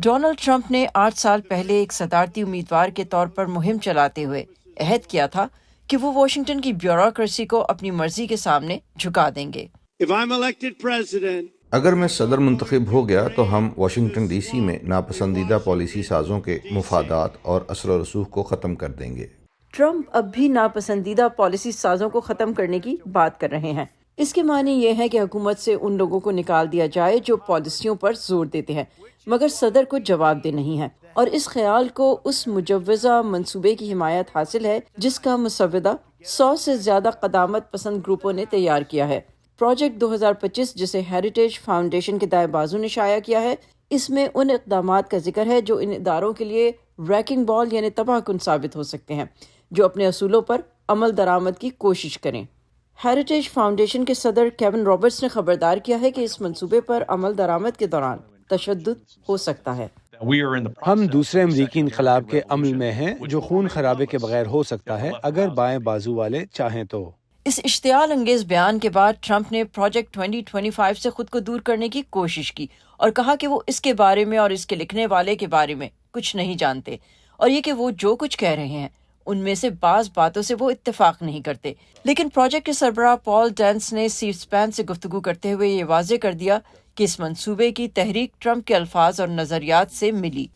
Donald Trump نے 8 سال پہلے ایک صدارتی امیدوار کے طور پر مہم چلاتے ہوئے عہد کیا تھا کہ وہ واشنگٹن کی بیوروکریسی کو اپنی مرضی کے سامنے جھکا دیں گے۔ اگر میں صدر منتخب ہو گیا تو ہم واشنگٹن ڈی سی میں ناپسندیدہ پالیسی سازوں کے مفادات اور اثر و رسوخ کو ختم کر دیں گے۔ ٹرمپ اب بھی ناپسندیدہ پالیسی سازوں کو ختم کرنے کی بات کر رہے ہیں۔ اس کے معنی یہ ہے کہ حکومت سے ان لوگوں کو نکال دیا جائے جو پالیسیوں پر زور دیتے ہیں مگر صدر کو جواب دہ نہیں ہے، اور اس خیال کو اس مجوزہ منصوبے کی حمایت حاصل ہے جس کا مسودہ 100 سے زیادہ قدامت پسند گروپوں نے تیار کیا ہے۔ پروجیکٹ 2025 جسے ہیریٹیج فاؤنڈیشن کے دائیں بازو نے شائع کیا ہے، اس میں ان اقدامات کا ذکر ہے جو ان اداروں کے لیے ریکنگ بال یعنی تباہ کن ثابت ہو سکتے ہیں، جو اپنے اصولوں پر عمل درآمد کی کوشش کریں۔ ہیریٹیج فاؤنڈیشن کے صدر کیون رابرٹس نے خبردار کیا ہے کہ اس منصوبے پر عمل درآمد کے دوران تشدد ہو سکتا ہے۔ ہم دوسرے امریکی انقلاب کے عمل میں ہیں جو خون خرابے کے بغیر ہو سکتا ہے اگر بائیں بازو والے چاہیں تو۔ اس اشتعال انگیز بیان کے بعد ٹرمپ نے پروجیکٹ 2025 سے خود کو دور کرنے کی کوشش کی اور کہا کہ وہ اس کے بارے میں اور اس کے لکھنے والے کے بارے میں کچھ نہیں جانتے، اور یہ کہ وہ جو کچھ کہہ رہے ہیں ان میں سے بعض باتوں سے وہ اتفاق نہیں کرتے۔ لیکن پروجیکٹ کے سربراہ پال ڈینس نے سی اسپین سے گفتگو کرتے ہوئے یہ واضح کر دیا کہ اس منصوبے کی تحریک ٹرمپ کے الفاظ اور نظریات سے ملی۔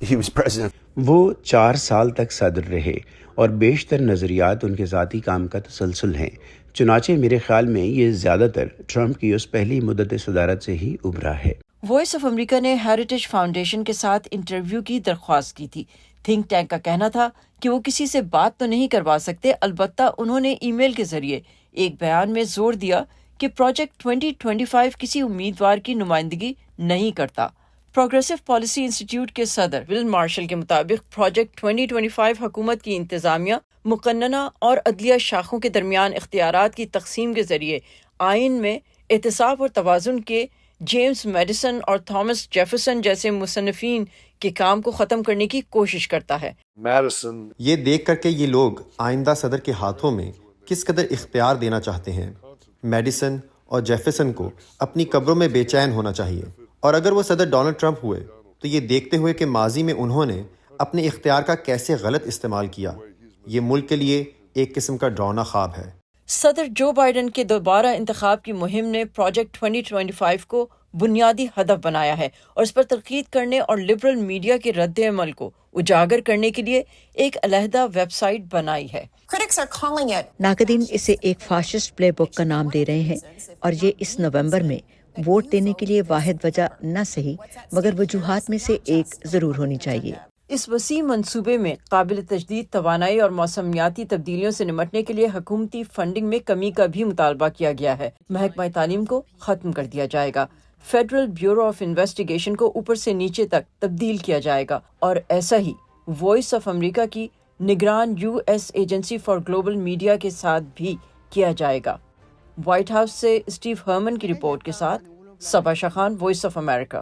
وہ 4 سال تک صدر رہے اور بیشتر نظریات ان کے ذاتی کام کا تسلسل ہیں، چنانچہ میرے خیال میں یہ زیادہ تر ٹرمپ کی اس پہلی مدت صدارت سے ہی ابھرا ہے۔ وائس آف امریکہ نے ہیریٹیج فاؤنڈیشن کے ساتھ انٹرویو کی درخواست کی تھی۔ تھنک ٹینک کا کہنا تھا کہ وہ کسی سے بات تو نہیں کروا سکتے، البتہ انہوں نے ای میل کے ذریعے ایک بیان میں زور دیا کہ پروجیکٹ 2025 کسی امیدوار کی نمائندگی نہیں کرتا۔ پروگریسو پالیسی انسٹیٹیوٹ کے صدر ول مارشل کے مطابق پروجیکٹ 2025 حکومت کی انتظامیہ، مقننہ اور عدلیہ شاخوں کے درمیان اختیارات کی تقسیم کے ذریعے آئین میں احتساب اور توازن کے جیمز میڈیسن اور تھامس جیفرسن جیسے مصنفین کے کام کو ختم کرنے کی کوشش کرتا ہے۔ یہ دیکھ کر کہ یہ لوگ آئندہ صدر کے ہاتھوں میں کس قدر اختیار دینا چاہتے ہیں، میڈیسن اور جیفرسن کو اپنی قبروں میں بے چین ہونا چاہیے، اور اگر وہ صدر ڈونلڈ ٹرمپ ہوئے تو یہ دیکھتے ہوئے کہ ماضی میں انہوں نے اپنے اختیار کا کیسے غلط استعمال کیا، یہ ملک کے لیے ایک قسم کا ڈراؤنا خواب ہے۔ صدر جو بائیڈن کے دوبارہ انتخاب کی مہم نے پروجیکٹ 2025 کو بنیادی ہدف بنایا ہے اور اس پر تنقید کرنے اور لبرل میڈیا کے رد عمل کو اجاگر کرنے کے لیے ایک علیحدہ ویب سائٹ بنائی ہے۔ ناقدین اسے ایک فاشسٹ پلے بک کا نام دے رہے ہیں، اور یہ اس نومبر میں ووٹ دینے کے لیے واحد وجہ نہ صحیح مگر وجوہات میں سے ایک ضرور ہونی چاہیے۔ اس وسیع منصوبے میں قابل تجدید توانائی اور موسمیاتی تبدیلیوں سے نمٹنے کے لیے حکومتی فنڈنگ میں کمی کا بھی مطالبہ کیا گیا ہے۔ محکمہ تعلیم کو ختم کر دیا جائے گا، فیڈرل بیورو آف انویسٹیگیشن کو اوپر سے نیچے تک تبدیل کیا جائے گا، اور ایسا ہی وائس آف امریکہ کی نگران U S agency for global media کے ساتھ بھی کیا جائے گا۔ وائٹ ہاؤس سے اسٹیو ہرمن کی رپورٹ کے ساتھ صبا شاہ خان، وائس آف امریکہ۔